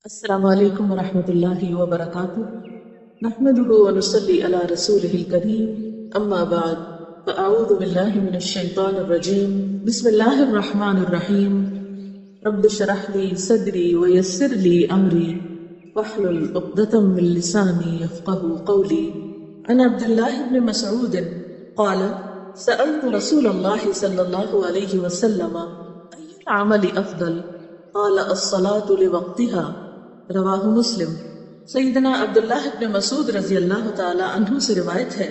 السلام علیکم ورحمۃ اللہ وبرکاتہ نحمده ونصلي على رسوله الكريم اما بعد فاعوذ باللہ من الشیطان الرجیم بسم اللہ الرحمن الرحیم رب اشرح لي صدری ويسر لي امری واحلل عقدۃ من لسانی يفقهوا قولی عن عبد الله بن مسعود قال سألت رسول الله صلی اللہ علیہ وسلم أي العمل افضل قال الصلاة لوقتها رواہ مسلم۔ سیدنا عبداللہ ابن مسعود رضی اللہ تعالی عنہ سے روایت ہے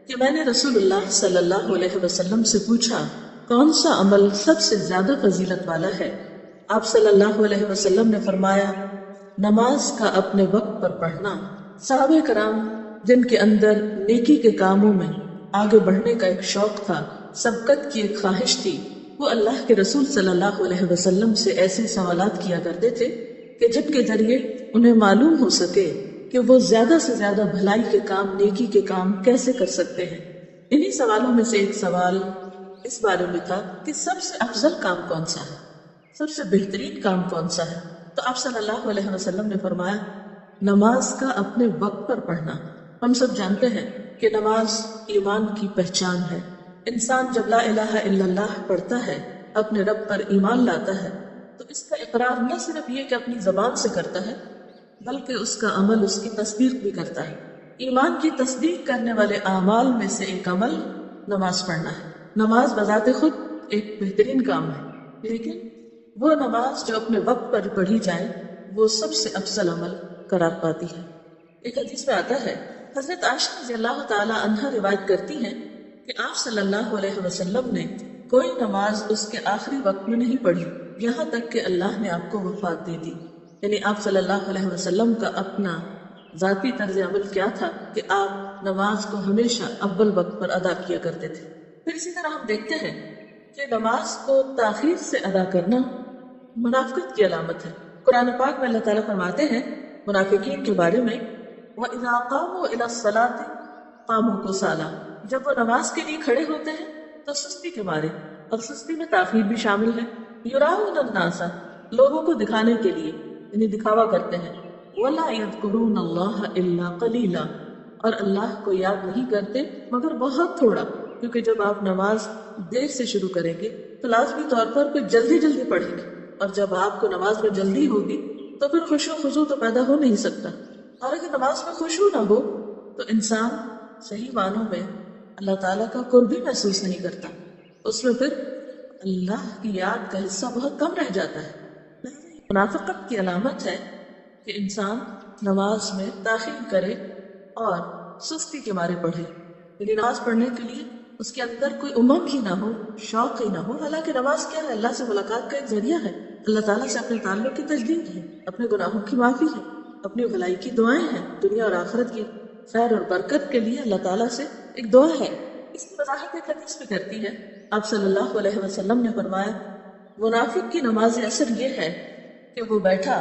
کہ میں نے رسول اللہ صلی اللہ علیہ وسلم سے پوچھا کون سا عمل سب سے زیادہ فضیلت والا ہے؟ آپ صلی اللہ علیہ وسلم نے فرمایا نماز کا اپنے وقت پر پڑھنا۔ صحابہ کرام جن کے اندر نیکی کے کاموں میں آگے بڑھنے کا ایک شوق تھا، سبقت کی ایک خواہش تھی، وہ اللہ کے رسول صلی اللہ علیہ وسلم سے ایسے سوالات کیا کرتے تھے کہ جن کے ذریعے انہیں معلوم ہو سکے کہ وہ زیادہ سے زیادہ بھلائی کے کام، نیکی کے کام کیسے کر سکتے ہیں۔ انہی سوالوں میں سے ایک سوال اس بارے میں تھا کہ سب سے افضل کام کون سا ہے، سب سے بہترین کام کون سا ہے؟ تو آپ صلی اللہ علیہ وسلم نے فرمایا نماز کا اپنے وقت پر پڑھنا۔ ہم سب جانتے ہیں کہ نماز ایمان کی پہچان ہے۔ انسان جب لا الہ الا اللہ پڑھتا ہے، اپنے رب پر ایمان لاتا ہے، تو اس کا اقرار نہ صرف یہ کہ اپنی زبان سے کرتا ہے بلکہ اس کا عمل اس کی تصدیق بھی کرتا ہے۔ ایمان کی تصدیق کرنے والے اعمال میں سے ایک عمل نماز پڑھنا ہے۔ نماز بذات خود ایک بہترین کام ہے، لیکن وہ نماز جو اپنے وقت پر پڑھی جائے وہ سب سے افضل عمل قرار پاتی ہے۔ ایک حدیث میں آتا ہے، حضرت عائشہ رضی اللہ تعالی عنہا روایت کرتی ہیں کہ آپ صلی اللہ علیہ وسلم نے کوئی نماز اس کے آخری وقت میں نہیں پڑھی یہاں تک کہ اللہ نے آپ کو وفات دے دی۔ یعنی آپ صلی اللہ علیہ وسلم کا اپنا ذاتی طرز عمل کیا تھا کہ آپ نماز کو ہمیشہ اول وقت پر ادا کیا کرتے تھے۔ پھر اسی طرح ہم دیکھتے ہیں کہ نماز کو تاخیر سے ادا کرنا منافقت کی علامت ہے۔ قرآن پاک میں اللہ تعالیٰ فرماتے ہیں منافقین کے بارے میں وَإِذَا قَامُوا إِلَى الصَّلَاةِ قَامُوا كُسَالَىٰ، جب وہ نماز کے لیے کھڑے ہوتے ہیں تو سستی کے مارے، اور سستی میں تاخیر بھی شامل ہے۔ یراؤن الناس، لوگوں کو دکھانے کے لیے، یعنی دکھاوا کرتے ہیں۔ ولا یذکرون اللہ الا قلیلا، اور اللہ کو یاد نہیں کرتے مگر بہت تھوڑا، کیونکہ جب آپ نماز دیر سے شروع کریں گے تو لازمی طور پر کوئی جلدی جلدی پڑھیں گے، اور جب آپ کو نماز میں جلدی ہوگی تو پھر خشوع خضوع تو پیدا ہو نہیں سکتا، اور اگر نماز میں خشوع نہ ہو تو انسان صحیح معنوں میں اللہ تعالیٰ کا قرب بھی محسوس نہیں کرتا، اس میں پھر اللہ کی یاد کا حصہ بہت کم رہ جاتا ہے۔ منافقت کی علامت ہے کہ انسان نماز میں تاخیر کرے اور سستی کے مارے پڑھے، یعنی نماز پڑھنے کے لیے اس کے اندر کوئی امنگ ہی نہ ہو، شوق ہی نہ ہو۔ حالانکہ نماز کیا ہے؟ اللہ سے ملاقات کا ایک ذریعہ ہے، اللہ تعالیٰ سے اپنے تعلق کی تجدید ہے، اپنے گناہوں کی معافی ہے، اپنی بھلائی کی دعائیں ہیں، دنیا اور آخرت کی خیر اور برکت کے لیے اللہ تعالیٰ سے ایک دعا ہے۔ اس کی وضاحت ایک حدیث میں کرتی ہے، آپ صلی اللہ علیہ وسلم نے فرمایا منافق کی نماز اثر یہ ہے کہ وہ بیٹھا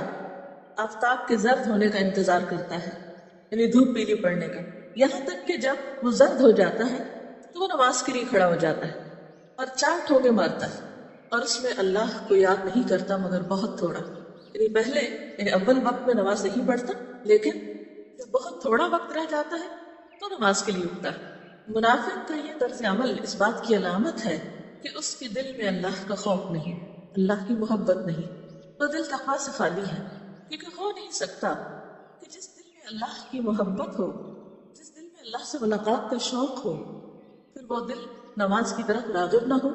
آفتاب کے زرد ہونے کا انتظار کرتا ہے، یعنی دھوپ پیلی پڑنے کا، یہاں تک کہ جب وہ زرد ہو جاتا ہے تو وہ نماز کے لیے کھڑا ہو جاتا ہے اور 4 ٹھوکے مارتا ہے، اور اس میں اللہ کو یاد نہیں کرتا مگر بہت تھوڑا، یعنی پہلے اول وقت میں نماز نہیں پڑھتا، لیکن جب بہت تھوڑا وقت رہ جاتا ہے تو نماز کے لیے اٹھتا ہے۔ منافق کا یہ طرز عمل اس بات کی علامت ہے کہ اس کے دل میں اللہ کا خوف نہیں، اللہ کی محبت نہیں، وہ دل تقویٰ سے خالی ہے، کیونکہ ہو نہیں سکتا کہ جس دل میں اللہ کی محبت ہو، جس دل میں اللہ سے ملاقات کا شوق ہو، پھر وہ دل نماز کی طرف راغب نہ ہو۔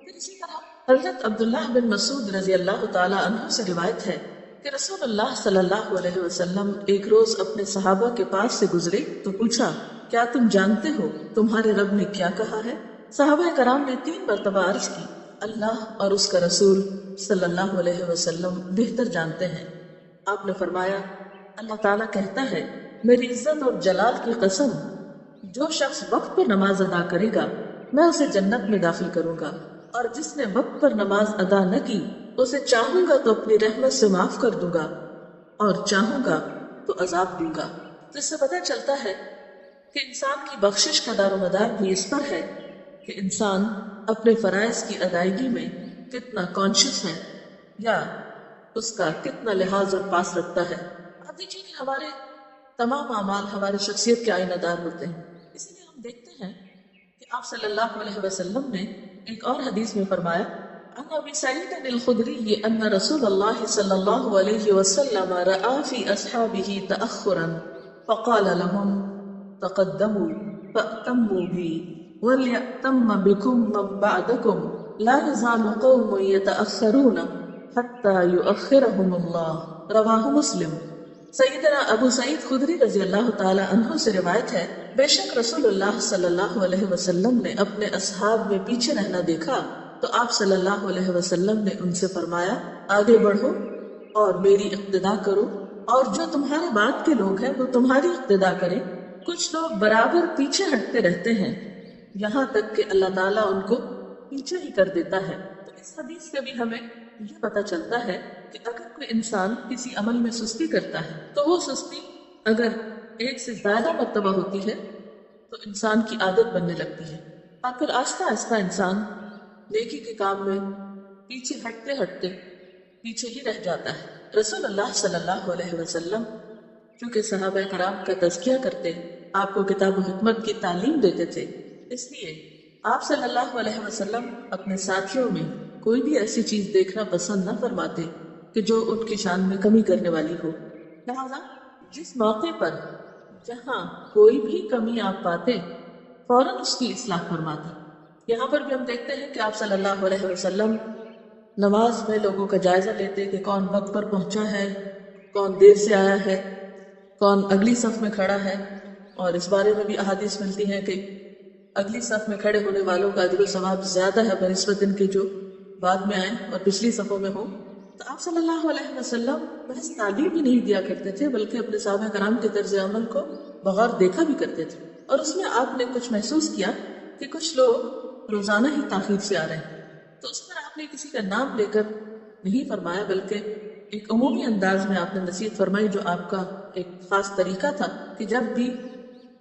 پھر اسی طرح حضرت عبداللہ بن مسعود رضی اللہ تعالی عنہ سے روایت ہے کہ رسول اللہ صلی اللہ علیہ وسلم ایک روز اپنے صحابہ کے پاس سے گزرے تو پوچھا کیا تم جانتے ہو تمہارے رب نے کیا کہا ہے؟ صحابہ کرام نے 3 مرتبہ عرض کی اللہ اور اس کا رسول صلی اللہ علیہ وسلم بہتر جانتے ہیں۔ آپ نے فرمایا اللہ تعالیٰ کہتا ہے میری عزت اور جلال کی قسم، جو شخص وقت پر نماز ادا کرے گا میں اسے جنت میں داخل کروں گا، اور جس نے وقت پر نماز ادا نہ کی اسے چاہوں گا تو اپنی رحمت سے معاف کر دوں گا، اور چاہوں گا تو عذاب دوں گا۔ تو اس سے پتہ چلتا ہے کہ انسان کی بخشش کا دار و مدار بھی اس پر ہے کہ انسان اپنے فرائض کی ادائیگی میں کتنا کانشیس ہے، یا اس کا کتنا لحاظ اور پاس رکھتا ہے۔ آپ دیکھیے کہ ہمارے تمام اعمال ہمارے شخصیت کے آئینہ دار ہوتے ہیں، اسی لیے ہم دیکھتے ہیں کہ آپ صلی اللہ علیہ وسلم نے ایک اور حدیث میں فرمایا، عن ابی سعید الخدری ان رسول اللہ صلی اللہ علیہ وسلم رأى في اصحابه تأخرا فقال لهم تقدموا فأتموا بي وليأتم بكم من بعدكم لا يزال قوم يتأخرون حتى يؤخرهم الله رواہ مسلم۔ سیدنا ابو سعید خدری رضی اللہ تعالی عنہ سے روایت ہے، بے شک رسول اللہ صلی اللہ علیہ وسلم نے اپنے اصحاب میں پیچھے رہنا دیکھا تو آپ صلی اللہ علیہ وسلم نے ان سے فرمایا، آگے بڑھو اور میری اقتدا کرو، اور جو تمہارے بعد کے لوگ ہیں وہ تمہاری اقتدا کریں۔ کچھ لوگ برابر پیچھے ہٹتے رہتے ہیں یہاں تک کہ اللہ تعالیٰ ان کو پیچھے ہی کر دیتا ہے۔ تو اس حدیث سے بھی ہمیں یہ پتہ چلتا ہے کہ اگر کوئی انسان کسی عمل میں سستی کرتا ہے تو وہ سستی اگر ایک سے زیادہ مرتبہ ہوتی ہے تو انسان کی عادت بننے لگتی ہے، اور پھر آہستہ آہستہ انسان نیکی کے کام میں پیچھے ہٹتے ہٹتے پیچھے ہی رہ جاتا ہے۔ رسول اللہ صلی اللہ علیہ وسلم چونکہ صحابہ کرام کا تزکیہ کرتے، آپ کو کتاب و حکمت کی تعلیم دیتے تھے، اس لیے آپ صلی اللہ علیہ وسلم اپنے ساتھیوں میں کوئی بھی ایسی چیز دیکھنا پسند نہ فرماتے کہ جو ان کی شان میں کمی کرنے والی ہو، لہذا جس موقع پر جہاں کوئی بھی کمی آپ پاتے فوراً اس کی اصلاح فرماتے۔ یہاں پر بھی ہم دیکھتے ہیں کہ آپ صلی اللہ علیہ وسلم نماز میں لوگوں کا جائزہ لیتے کہ کون وقت پر پہنچا ہے، کون دیر سے آیا ہے، کون اگلی صف میں کھڑا ہے، اور اس بارے میں بھی احادیث ملتی ہیں کہ اگلی صف میں کھڑے ہونے والوں کا اجر و ثواب زیادہ ہے بنسبت ان کے جو بعد میں آئیں اور پچھلی صفوں میں ہوں۔ تو آپ صلی اللہ علیہ وسلم محض تعلیم ہی نہیں دیا کرتے تھے بلکہ اپنے صحابہ کرام کے طرز عمل کو بغور دیکھا بھی کرتے تھے، اور اس میں آپ نے کچھ محسوس کیا کہ کچھ لوگ روزانہ ہی تاخیر سے آ رہے ہیں، تو اس پر آپ نے کسی کا نام لے کر نہیں فرمایا بلکہ ایک عمومی انداز میں آپ نے نصیحت فرمائی، جو آپ کا ایک خاص طریقہ تھا کہ جب بھی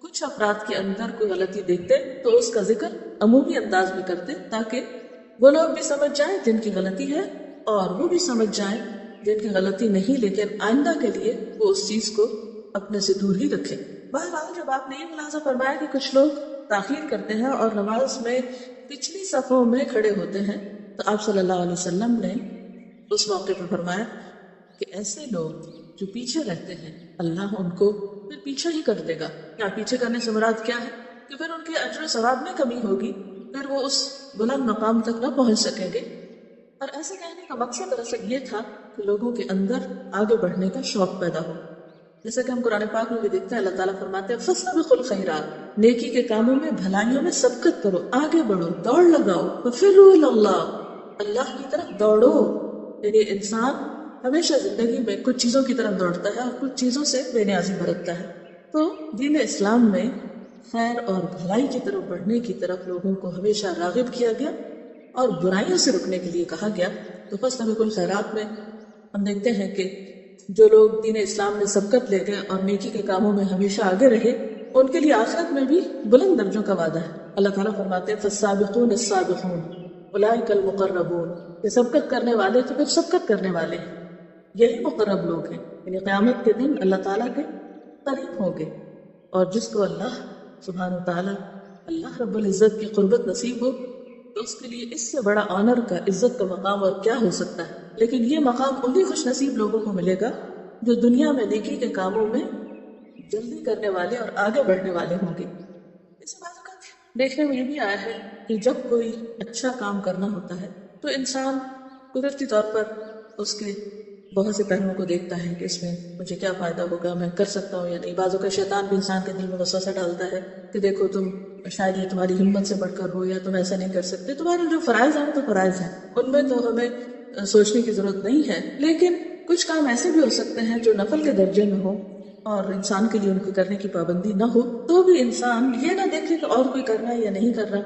کچھ افراد کے اندر کوئی غلطی دیکھتے تو اس کا ذکر عمومی انداز میں کرتے تاکہ وہ لوگ بھی سمجھ جائیں جن کی غلطی ہے اور وہ بھی سمجھ جائیں جن کی غلطی نہیں، لیکن آئندہ کے لیے وہ اس چیز کو اپنے سے دور ہی رکھیں۔ بہرحال جب آپ نے یہ ملاحظہ فرمایا کہ کچھ لوگ تاخیر کرتے ہیں اور نماز میں پچھلی صفوں میں کھڑے ہوتے ہیں تو آپ صلی اللہ علیہ وسلم نے اس موقع پر فرمایا کہ ایسے لوگ جو پیچھے رہتے ہیں اللہ ان کو پھر پیچھے ہی کر دے گا۔ یا پیچھے کرنے سے مراد کیا ہے کہ پھر ان کے اجر و ثواب میں کمی ہوگی، پھر وہ اس بلند مقام تک نہ پہنچ سکیں گے۔ اور ایسے کہنے کا مقصد دراصل یہ تھا کہ لوگوں کے اندر آگے بڑھنے کا شوق پیدا ہو، جیسا کہ ہم قرآن پاک میں بھی دیکھتے ہیں، اللہ تعالیٰ فرماتے ہیں فَاسْتَبِقُوا الْخَيْرَاتِ، نیکی کے کاموں میں بھلائیوں میں سبقت کرو، آگے بڑھو، دوڑ لگاؤ، وَفِرُّوا إِلَى اللَّهِ، اللہ کی طرف دوڑو۔ یعنی انسان ہمیشہ زندگی میں کچھ چیزوں کی طرف دوڑتا ہے اور کچھ چیزوں سے بے نیازی برتتا ہے، تو دین اسلام میں خیر اور بھلائی کی طرف بڑھنے کی طرف لوگوں کو ہمیشہ راغب کیا گیا اور برائیوں سے رکنے کے لیے کہا گیا۔ تو فاستبقوا الخیرات میں ہم دیکھتے ہیں کہ جو لوگ دین اسلام میں سبقت لے گئے اور نیکی کے کاموں میں ہمیشہ آگے رہے، ان کے لیے آخرت میں بھی بلند درجوں کا وعدہ ہے۔ اللہ تعالیٰ فرماتے ہیں فالسابقون السابقون اولئک المقربون، یہ سبقت کرنے والے تو پھر سبقت کرنے والے ہیں، یہی مقرب لوگ ہیں، یعنی قیامت کے دن اللہ تعالیٰ کے قریب ہوں گے۔ اور جس کو اللہ سبحانہ وتعالیٰ اللہ رب العزت کی قربت نصیب ہو تو اس کے لیے اس سے بڑا آنر کا، عزت کا مقام اور کیا ہو سکتا ہے۔ لیکن یہ مقام انہی خوش نصیب لوگوں کو ملے گا جو دنیا میں نیکی کے کاموں میں جلدی کرنے والے اور آگے بڑھنے والے ہوں گے۔ اس بات کا دیکھنے میں یہ بھی آیا ہے کہ جب کوئی اچھا کام کرنا ہوتا ہے تو انسان قدرتی طور پر اس کے بہت سے پہلوؤں کو دیکھتا ہے کہ اس میں مجھے کیا فائدہ ہوگا، میں کر سکتا ہوں یا نہیں۔ بعضوں کا شیطان بھی انسان کے دل میں وسوسہ ڈالتا ہے کہ دیکھو تم شاید یہ تمہاری ہمت سے بڑھ کر ہو یا تم ایسا نہیں کر سکتے، تمہارے جو فرائض ہیں وہ تو فرائض ہیں، ان میں تو ہمیں سوچنے کی ضرورت نہیں ہے۔ لیکن کچھ کام ایسے بھی ہو سکتے ہیں جو نفل کے درجے میں ہوں اور انسان کے لیے ان کو کرنے کی پابندی نہ ہو، تو بھی انسان یہ نہ دیکھے کہ اور کوئی کر رہا ہے یا نہیں کر رہا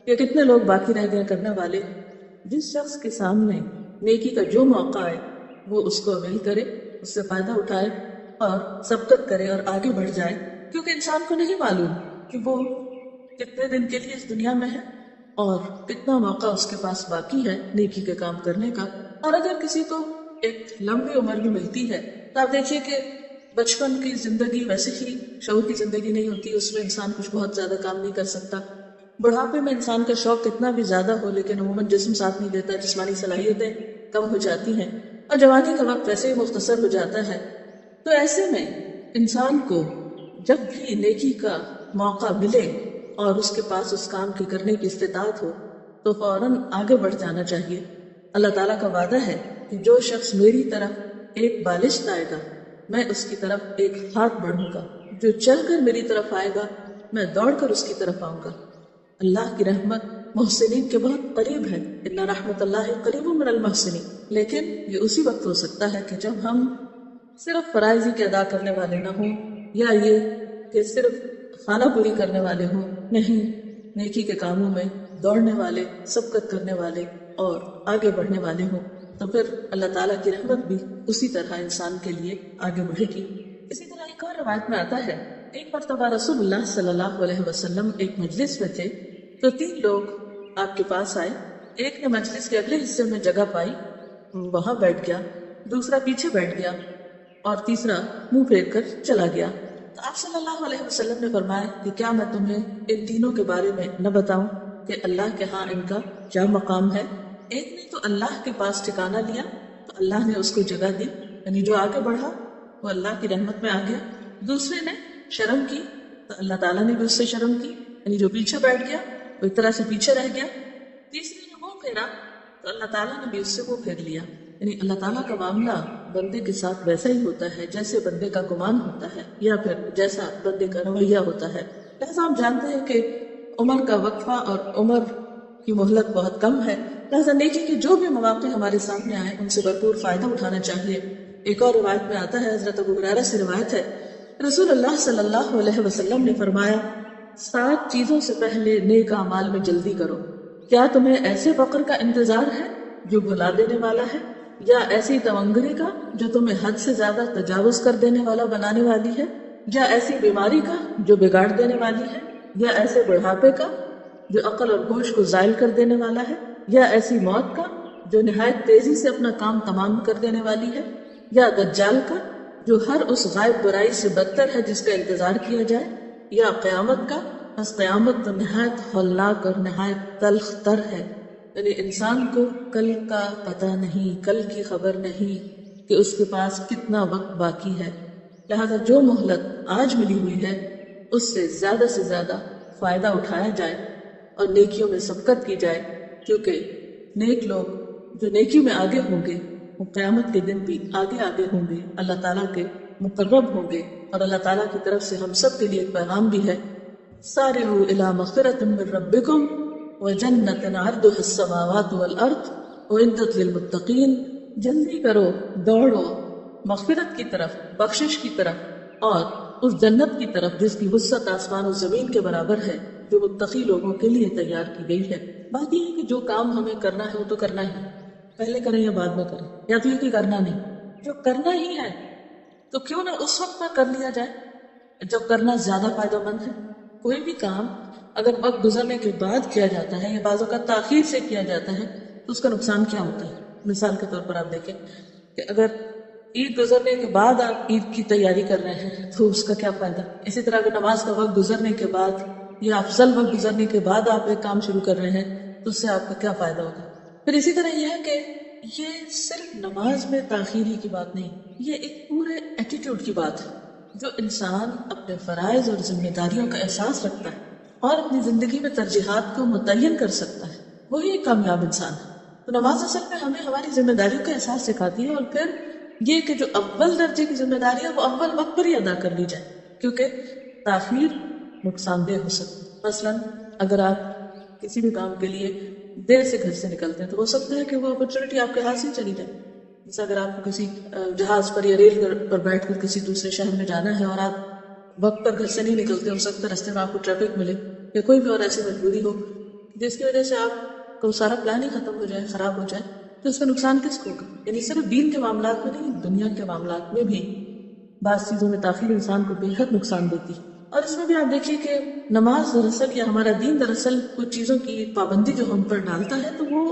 یا کتنے لوگ باقی رہ گئے کرنے والے۔ جس شخص کے سامنے نیکی کا جو موقع آئے وہ اس کو اویل کرے، اس سے فائدہ اٹھائے اور سبقت کرے اور آگے بڑھ جائے، کیونکہ انسان کو نہیں معلوم کہ وہ کتنے دن کے لیے اس دنیا میں ہے اور کتنا موقع اس کے پاس باقی ہے نیکی کے کام کرنے کا۔ اور اگر کسی کو ایک لمبی عمر بھی ملتی ہے۔ تو آپ دیکھیے کہ بچپن کی زندگی ویسے ہی شعور کی زندگی نہیں ہوتی، اس میں انسان کچھ بہت زیادہ کام نہیں کر سکتا۔ بڑھاپے میں انسان کا شوق کتنا بھی زیادہ ہو لیکن عموماً جسم ساتھ نہیں دیتا، جسمانی صلاحیتیں کم ہو جاتی ہیں اور جوانی کا وقت ویسے ہی مختصر ہو جاتا ہے۔ تو ایسے میں انسان کو جب بھی نیکی کا موقع ملے اور اس کے پاس اس کام کی کرنے کی استطاعت ہو تو فوراً آگے بڑھ جانا چاہیے۔ اللہ تعالیٰ کا وعدہ ہے کہ جو شخص میری طرف ایک بالشت آئے گا میں اس کی طرف ایک ہاتھ بڑھوں گا، جو چل کر میری طرف آئے گا میں دوڑ کر اس کی طرف آؤں گا۔ اللہ کی رحمت محسنین کے بہت قریب ہے، ان رحمت اللہ قریب من المحسنین، لیکن یہ اسی وقت ہو سکتا ہے کہ جب ہم صرف فرائض ہی کے ادا کرنے والے نہ ہوں، یا یہ کہ صرف خانہ پوری کرنے والے ہوں، نہیں، نیکی کے کاموں میں دوڑنے والے، سبقت کرنے والے اور آگے بڑھنے والے ہوں، تو پھر اللہ تعالیٰ کی رحمت بھی اسی طرح انسان کے لیے آگے بڑھے گی۔ اسی طرح ایک اور روایت میں آتا ہے، ایک مرتبہ رسول اللہ صلی اللہ علیہ وسلم ایک مجلس میں تھے تو 3 لوگ آپ کے پاس آئے۔ ایک نے مجلس کے اگلے حصے میں جگہ پائی، وہاں بیٹھ گیا، دوسرا پیچھے بیٹھ گیا اور تیسرا منہ پھیر کر چلا گیا۔ تو آپ صلی اللہ علیہ وسلم نے فرمایا کہ کیا میں تمہیں ان تینوں کے بارے میں نہ بتاؤں کہ اللہ کے ہاں ان کا کیا مقام ہے؟ ایک نے تو اللہ کے پاس ٹھکانہ لیا تو اللہ نے اس کو جگہ دی، یعنی جو آگے بڑھا وہ اللہ کی رحمت میں آ گیا۔ دوسرے نے شرم کی تو اللہ تعالیٰ نے بھی اس سے شرم کی، یعنی جو پیچھے بیٹھ گیا وہ ایک طرح سے پیچھے رہ گیا۔ تیسرے نے منہ پھیرا تو اللہ تعالیٰ نے بھی اس سے منہ پھیر لیا۔ یعنی اللہ تعالیٰ کا معاملہ بندے کے ساتھ ویسا ہی ہوتا ہے جیسے بندے کا گمان ہوتا ہے یا پھر جیسا بندے کا رویہ ہوتا ہے۔ لہٰذا ہم جانتے ہیں کہ عمر کا وقفہ اور عمر کی مہلت بہت کم ہے، لہٰذا نیکی کے جو بھی مواقع ہمارے سامنے آئے ان سے بھرپور فائدہ اٹھانا چاہیے۔ ایک اور روایت میں آتا ہے، حضرت ابو ہریرہ سے روایت ہے، رسول اللہ صلی اللہ علیہ وسلم نے فرمایا 7 چیزوں سے پہلے نیک اعمال میں جلدی کرو۔ کیا تمہیں ایسے فقر کا انتظار ہے جو بھلا دینے والا ہے، یا ایسی تونگری کا جو تمہیں حد سے زیادہ تجاوز کر دینے والا بنانے والی ہے، یا ایسی بیماری کا جو بگاڑ دینے والی ہے، یا ایسے بڑھاپے کا جو عقل اور ہوش کو زائل کر دینے والا ہے، یا ایسی موت کا جو نہایت تیزی سے اپنا کام تمام کر دینے والی ہے، یا دجال کا جو ہر اس غائب برائی سے بدتر ہے جس کا انتظار کیا جائے، یا قیامت کا، بس قیامت تو نہایت ہولناک اور نہایت تلخ تر ہے۔ یعنی انسان کو کل کا پتہ نہیں، کل کی خبر نہیں کہ اس کے پاس کتنا وقت باقی ہے، لہذا جو مہلت آج ملی ہوئی ہے اس سے زیادہ فائدہ اٹھایا جائے اور نیکیوں میں سبقت کی جائے، کیونکہ نیک لوگ جو نیکی میں آگے ہوں گے وہ قیامت کے دن بھی آگے ہوں گے، اللہ تعالیٰ کے مقرب ہوں گے۔ اور اللہ تعالیٰ کی طرف سے ہم سب کے لیے ایک پیغام بھی ہے، سارعوا الی مغفرۃ من ربکم وجنۃ عرضها السماوات والارض اعدت للمتقین، جلدی کرو، دوڑو مغفرت کی طرف، بخشش کی طرف اور اس جنت کی طرف جس کی وسعت آسمان و زمین کے برابر ہے، جو متقی لوگوں کے لیے تیار کی گئی ہے۔ بات یہ ہے کہ جو کام ہمیں کرنا ہے وہ تو کرنا ہی، پہلے کریں یا بعد میں کریں، یا تو یہ کہ کرنا نہیں، جو کرنا ہی ہے تو کیوں نہ اس وقت پر کر لیا جائے جب کرنا زیادہ فائدہ مند ہے۔ کوئی بھی کام اگر وقت گزرنے کے بعد کیا جاتا ہے یا بعض اوقات تاخیر سے کیا جاتا ہے تو اس کا نقصان کیا ہوتا ہے؟ مثال کے طور پر آپ دیکھیں کہ اگر عید گزرنے کے بعد آپ عید کی تیاری کر رہے ہیں تو اس کا کیا فائدہ؟ اسی طرح اگر نماز کا وقت گزرنے کے بعد یا افضل وقت گزرنے کے بعد آپ ایک کام شروع کر رہے ہیں تو اس سے آپ کا کیا فائدہ ہوگا؟ پھر اسی طرح یہ ہے کہ یہ صرف نماز میں تاخیر ہی کی بات نہیں، یہ ایک پورے ایٹیٹیوڈ کی بات ہے۔ جو انسان اپنے فرائض اور ذمہ داریوں کا احساس رکھتا ہے اور اپنی زندگی میں ترجیحات کو متعین کر سکتا ہے وہی ایک کامیاب انسان ہے۔ تو نماز اصل میں ہمیں ہماری ذمہ داریوں کا احساس سکھاتی ہے، اور پھر یہ کہ جو اول درجے کی ذمہ داری ہے وہ اول وقت پر ہی ادا کر لی جائے، کیونکہ تاخیر نقصان دہ ہو سکتی ہے۔ مثلا اگر آپ کسی بھی کام کے لیے دیر سے گھر سے نکلتے ہیں تو ہو سکتا ہے کہ وہ اپرچونٹی آپ کے ہاتھ سے چلی جائے۔ جیسے اگر آپ کو کسی جہاز پر یا ریل پر بیٹھ کر کسی دوسرے شہر میں جانا ہے اور آپ وقت پر گھر سے نہیں نکلتے، ہو سکتا ہے رستے میں آپ کو ٹریفک ملے یا کوئی بھی اور ایسی مجبوری ہو جس کی وجہ سے آپ کو سارا پلان ہی ختم ہو جائے، خراب ہو جائے، تو اس کا نقصان کس کو ہوگا؟ یعنی صرف دین کے معاملات میں نہیں، دنیا کے معاملات میں بھی بعض چیزوں میں تاخیر انسان کو بے حد نقصان دیتی ہے۔ اور اس میں بھی آپ دیکھیے کہ نماز دراصل یا ہمارا دین دراصل کچھ چیزوں کی پابندی جو ہم پر ڈالتا ہے تو وہ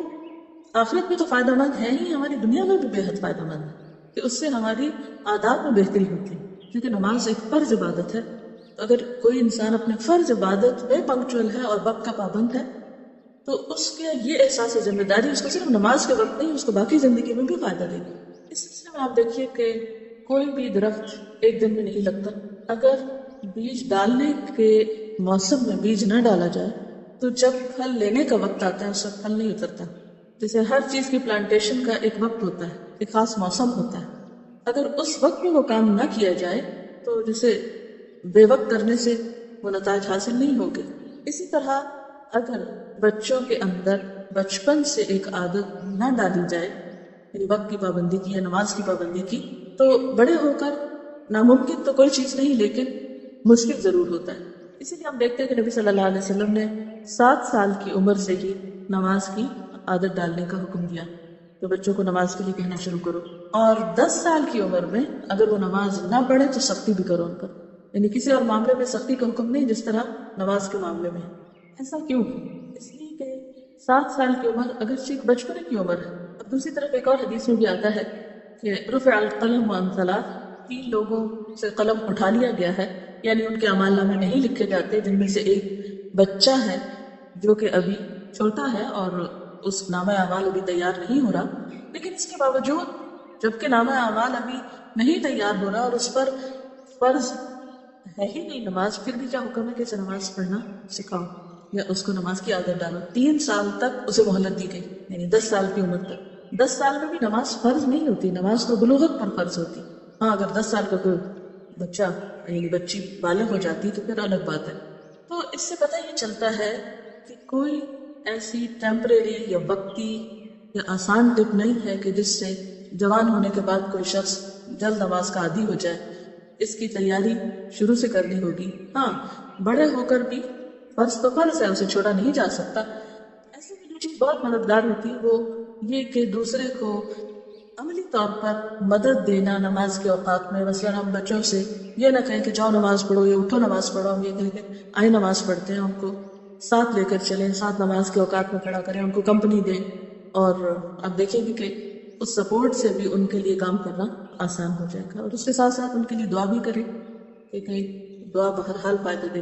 آخرت میں تو فائدہ مند ہے ہی، ہماری دنیا میں بھی بے حد فائدہ مند ہے کہ اس سے ہماری عادات میں بہتری ہوتی ہے، کیونکہ نماز ایک فرض عبادت ہے۔ اگر کوئی انسان اپنے فرض عبادت میں پنکچوئل ہے اور وقت کا پابند ہے تو اس کے یہ احساس ذمہ داری اس کو صرف نماز کے وقت نہیں، اس کو باقی زندگی میں بھی فائدہ دے گی۔ اس سلسلے میں آپ دیکھیے کہ کوئی بھی درخت ایک دن میں نہیں لگتا۔ اگر بیج ڈالنے کے موسم میں بیج نہ ڈالا جائے تو جب پھل لینے کا وقت آتا ہے اس وقت پھل نہیں اترتا۔ جیسے ہر چیز کی پلانٹیشن کا ایک وقت ہوتا ہے، ایک خاص موسم ہوتا ہے، اگر اس وقت میں وہ کام نہ کیا جائے تو جیسے بے وقت کرنے سے وہ نتائج حاصل نہیں ہوگے۔ اسی طرح اگر بچوں کے اندر بچپن سے ایک عادت نہ ڈالی جائے، یعنی وقت کی پابندی کی یا نماز کی پابندی کی، تو بڑے ہو کر ناممکن تو کوئی چیز نہیں لیکن مشکل ضرور ہوتا ہے۔ اسی لیے ہم دیکھتے ہیں کہ نبی صلی اللہ علیہ وسلم نے 7 سال کی عمر سے ہی نماز کی عادت ڈالنے کا حکم دیا کہ بچوں کو نماز کے لیے کہنا شروع کرو، اور 10 سال کی عمر میں اگر وہ نماز نہ پڑھے تو سختی بھی کرو ان پر، یعنی کسی اور معاملے میں سختی کا حکم نہیں جس طرح نماز کے معاملے میں۔ ایسا کیوں؟ اس لیے کہ 7 سال کی عمر اگرچہ ایک بچپنے کی عمر ہے۔ اب دوسری طرف ایک اور حدیث میں بھی آتا ہے کہ رفع القلم عن ثلاث، 3 لوگوں سے قلم اٹھا لیا گیا ہے، یعنی ان کے اعمال نامے نہیں لکھے جاتے، جن میں سے ایک بچہ ہے جو کہ ابھی چھوٹا ہے اور اس نامہ اعمال ابھی تیار نہیں ہو رہا، لیکن اس کے باوجود جبکہ نامہ اعمال ابھی نہیں تیار ہو رہا اور اس پر فرض ہے ہی نہیں نماز، پھر بھی کیا حکم ہے کہ اسے نماز پڑھنا سکھاؤ یا اس کو نماز کی عادت ڈالو۔ 3 سال تک اسے مہلت دی گئی، یعنی 10 سال کی عمر تک۔ 10 سال میں بھی نماز فرض نہیں ہوتی، نماز تو بلوغت پر فرض ہوتی۔ ہاں اگر 10 سال کا کوئی بچہ یعنی بچی بالغ ہو جاتی تو پھر الگ بات ہے۔ تو اس سے پتہ یہ چلتا ہے کہ کوئی ایسی ٹیمپریری یا وقتی یا آسان ٹپ نہیں ہے کہ جس سے جوان ہونے کے بعد کوئی شخص جلد نماز کا عادی ہو جائے۔ اس کی تیاری شروع سے کرنی ہوگی۔ ہاں بڑے ہو کر بھی فرض تو فرض ہے، اسے چھوڑا نہیں جا سکتا۔ ایسے میں جو چیز بہت مددگار ہوتی ہے وہ یہ کہ دوسرے کو عملی طور پر مدد دینا نماز کے اوقات میں۔ مثلا ہم بچوں سے یہ نہ کہیں کہ جاؤ نماز پڑھو یا اٹھو نماز پڑھو، ہم یہ کہیں کہ آئے نماز پڑھتے ہیں، ان کو ساتھ لے کر چلیں، ساتھ نماز کے اوقات میں کھڑا کریں، ان کو کمپنی دیں، اور آپ دیکھیں گے کہ اس سپورٹ سے بھی ان کے لیے کام کرنا آسان ہو جائے گا، اور اس کے ساتھ ساتھ ان کے لیے دعا بھی کریں کہ کہیں دعا بہرحال فائدہ دے۔